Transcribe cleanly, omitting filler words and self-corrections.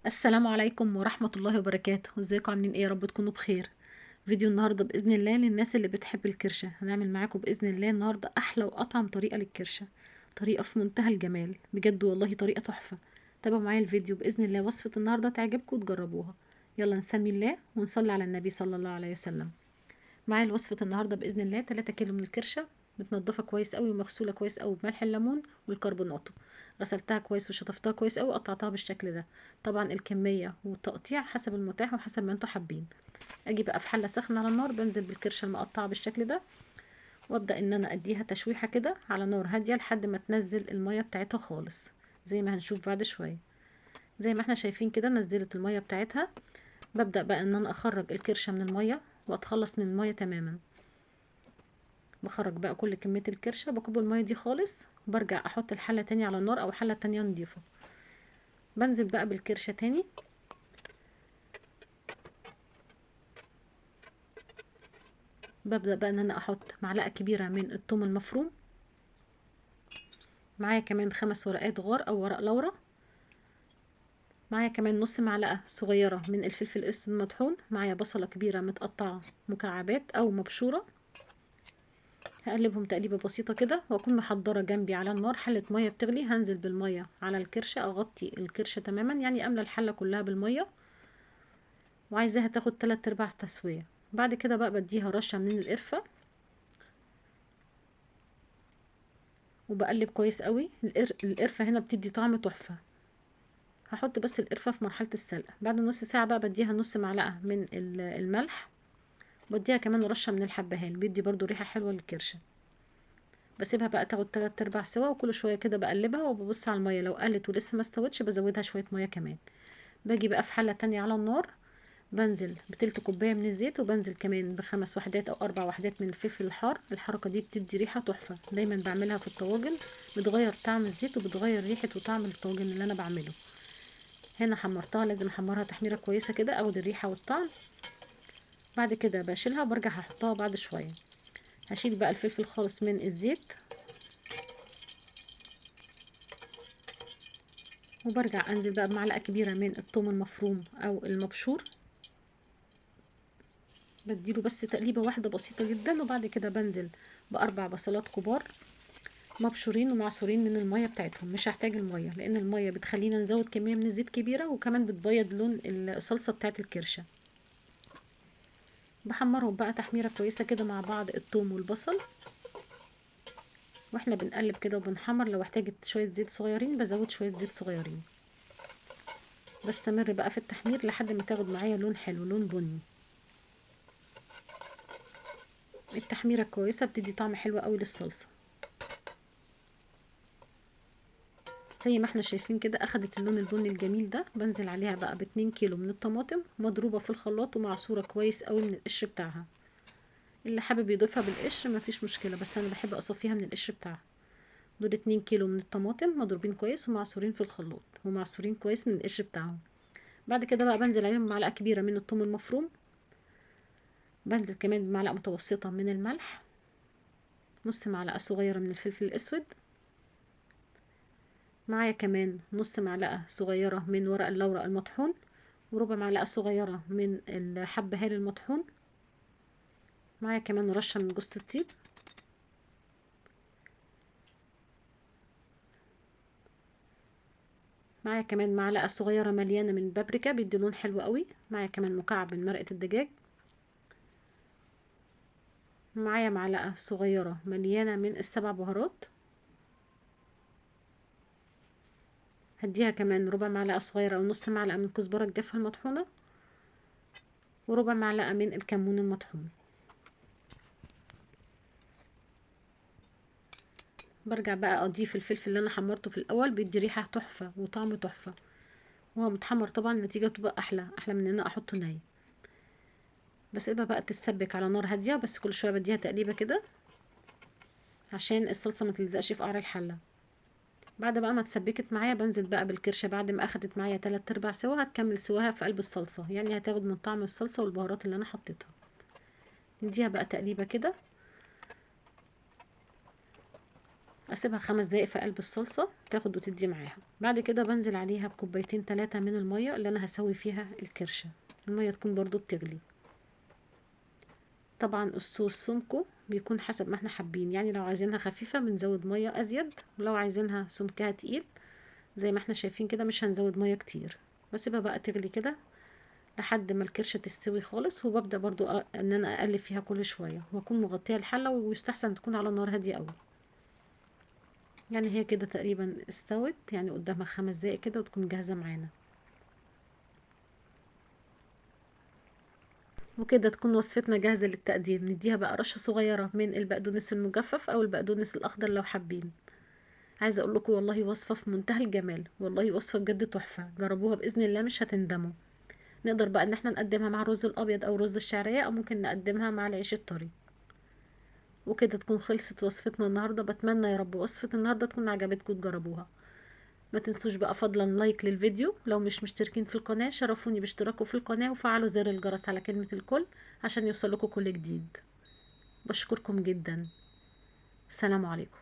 السلام عليكم ورحمة الله وبركاته. ازيكم عاملين ايه؟ يا رب تكونوا بخير. فيديو النهاردة بإذن الله للناس اللي بتحب الكرشة. هنعمل معاكم بإذن الله النهاردة أحلى وأطعم طريقة للكرشة، طريقة في منتهى الجمال بجد والله، طريقة تحفة. تابعوا معايا الفيديو بإذن الله، وصفة النهاردة تعجبكم وتجربوها. يلا نسمي الله ونصلي على النبي صلى الله عليه وسلم. معايا وصفة النهاردة بإذن الله 3 كيلو من الكرشة، متنضفة كويس قوي ومغسولة كويس قوي بملح الليمون والكربوناتو. غسلتها كويس وشطفتها كويس قوي وقطعتها بالشكل ده. طبعا الكمية والتقطيع حسب المتاح وحسب ما انتوا حابين. اجي بقى في حلة سخنة على النار، بنزل بالكرشة المقطعة بالشكل ده، وابدأ ان انا اديها تشويحة كده على نار هادية لحد ما تنزل المية بتاعتها خالص، زي ما هنشوف بعد شوية. زي ما احنا شايفين كده نزلت المية بتاعتها. ببدأ بقى ان انا اخرج الكرشة من المية واتخلص من المية تماما. بخرج بقى كل كمية الكرشة، بكب المية دي خالص، وبرجع احط الحلة تاني على النار او حلة تانية نضيفة. بنزل بقى بالكرشة تاني. ببدأ بقى ان انا احط معلقة كبيرة من الثوم المفروم، معايا كمان 5 ورقات غار او ورق لورا، معايا كمان نص معلقة صغيرة من الفلفل الاسود المطحون، معايا بصلة كبيرة متقطعة مكعبات او مبشورة. هقلبهم تقليبة بسيطة كده، واكون محضرة جنبي على النار حلة مية بتغلي. هنزل بالمية على الكرشة، اغطي الكرشة تماما، يعني املى الحلة كلها بالمية، وعايزاها تاخد 3/4 تسوية. بعد كده بقى بديها رشة من القرفة، وبقلب كويس قوي. القرفة هنا بتدي طعم تحفة. هحط بس القرفة في مرحلة السلق. بعد نص ساعة بقى بديها نص معلقة من الملح، بديها كمان رشة من الحبهان، بيدي برضو ريحة حلوة للكرشة. بسيبها بقى تاخد 3/4 سوا، وكل شوية كده بقلبها وببص على المية، لو قلت ولسه ما استوتش بزودها شوية مية كمان. باجي بقى في حلة تانية على النار، بنزل بتلت كوباية من الزيت، وبنزل كمان ب5 وحدات او 4 وحدات من الفلفل الحار. الحركة دي بتدي ريحة تحفة، دايما بعملها في الطواجن، بتغير طعم الزيت وبتغير ريحة وطعم الطاجن اللي انا بعمله. هنا حمرتها، لازم احمرها تحميرة كويسة كده اخد الريحة والطعم. بعد كده بشيلها وبرجع هحطها بعد شوية. هشيل بقى الفلفل خالص من الزيت، وبرجع انزل بقى بمعلقة كبيرة من الثوم المفروم او المبشور. بديله بس تقليبة واحدة بسيطة جدا، وبعد كده بنزل ب4 بصلات كبار مبشورين ومعصورين من المية بتاعتهم. مش هحتاج المية لان المية بتخلينا نزود كمية من الزيت كبيرة، وكمان بتبيض لون الصلصة بتاعت الكرشة. بحمرهم بقى تحميرة كويسة كده مع بعض الثوم والبصل، واحنا بنقلب كده وبنحمر. لو احتاجت شوية زيت صغيرين بزود شوية زيت صغيرين. بستمر بقى في التحمير لحد ما تاخد معايا لون حلو، لون بني. التحميرة كويسة بتدي طعم حلو قوي للصلصة. زي ما احنا شايفين كده اخدت اللون البني الجميل ده. بنزل عليها بقى ب2 كيلو من الطماطم مضروبة في الخلاط ومعصورة كويس قوي من القشر بتاعها. اللي حابب يضيفها بالقشر مفيش مشكلة، بس انا بحب اصفيها من القشر بتاعها. دول 2 كيلو من الطماطم مضروبين كويس ومعصورين في الخلاط ومعصورين كويس من القشر بتاعهم. بعد كده بقى بنزل عليهم معلقة كبيرة من الثوم المفروم، بنزل كمان بمعلقة متوسطة من الملح، نص معلقة صغيرة من الفلفل الأسود، معايا كمان نص معلقة صغيرة من ورق اللورا المطحون، وربع معلقة صغيرة من الحبهان المطحون، معايا كمان رشة من جوز الطيب، معايا كمان معلقة صغيرة مليانة من بابريكا بيدي لون حلو قوي، معايا كمان مكعب من مرقة الدجاج، معايا معلقة صغيرة مليانة من السبع بهارات، هديها كمان ربع معلقة صغيرة او نص معلقة من الكزبرة الجافة المطحونة، وربع معلقة من الكمون المطحون. برجع بقى اضيف الفلفل اللي انا حمرته في الاول، بيدي ريحة تحفة وطعم تحفة، وهو متحمر طبعا النتيجة بتبقى احلى من ان انا احطه ني. بسيبها بقى تتسبك على نار هادية، بس كل شوية بديها تقليبة كده عشان الصلصة ما تلزقش في قعر الحلة. بعد بقى ما اتسبكت معايا بنزل بقى بالكرشة، بعد ما اخدت معايا 3/4 سوا هتكمل سواها في قلب الصلصة، يعني هتاخد من طعم الصلصة والبهارات اللي انا حطيتها. نديها بقى تقليبة كده. اسيبها 5 دقايق في قلب الصلصه تاخد وتدي معاها. بعد كده بنزل عليها بكوبايتين 3 من الميه اللي انا هسوي فيها الكرشه. الميه تكون برضو بتغلي. طبعا الصوص سمكه بيكون حسب ما احنا حابين، يعني لو عايزينها خفيفه بنزود ميه ازيد، ولو عايزينها سمكها تقيل زي ما احنا شايفين كده مش هنزود ميه كتير. بسيبها بقى تغلي كده لحد ما الكرشه تستوي خالص، وببدا برضو ان انا اقلب فيها كل شويه، واكون مغطيه الحله، ويستحسن تكون على نار هاديه قوي. يعني هي كده تقريبا استوت، يعني قدامها 5 دقايق كده وتكون جاهزة معانا. وكده تكون وصفتنا جاهزة للتقديم. نديها بقى رشة صغيرة من البقدونس المجفف او البقدونس الاخضر لو حابين. عايزة اقول لكم والله وصفة في منتهى الجمال، والله وصفة بجد تحفة، جربوها بإذن الله مش هتندموا. نقدر بقى ان احنا نقدمها مع الرز الابيض او رز الشعرية، او ممكن نقدمها مع العيش الطري. وكده تكون خلصت وصفتنا النهاردة. بتمنى يا رب وصفة النهاردة تكون عجبتكم تجربوها. ما تنسوش بقى فضلا لايك للفيديو، لو مش مشتركين في القناة شرفوني باشتراكه في القناة، وفعلوا زر الجرس على كلمة الكل عشان يوصلكوا كل جديد. بشكركم جدا. السلام عليكم.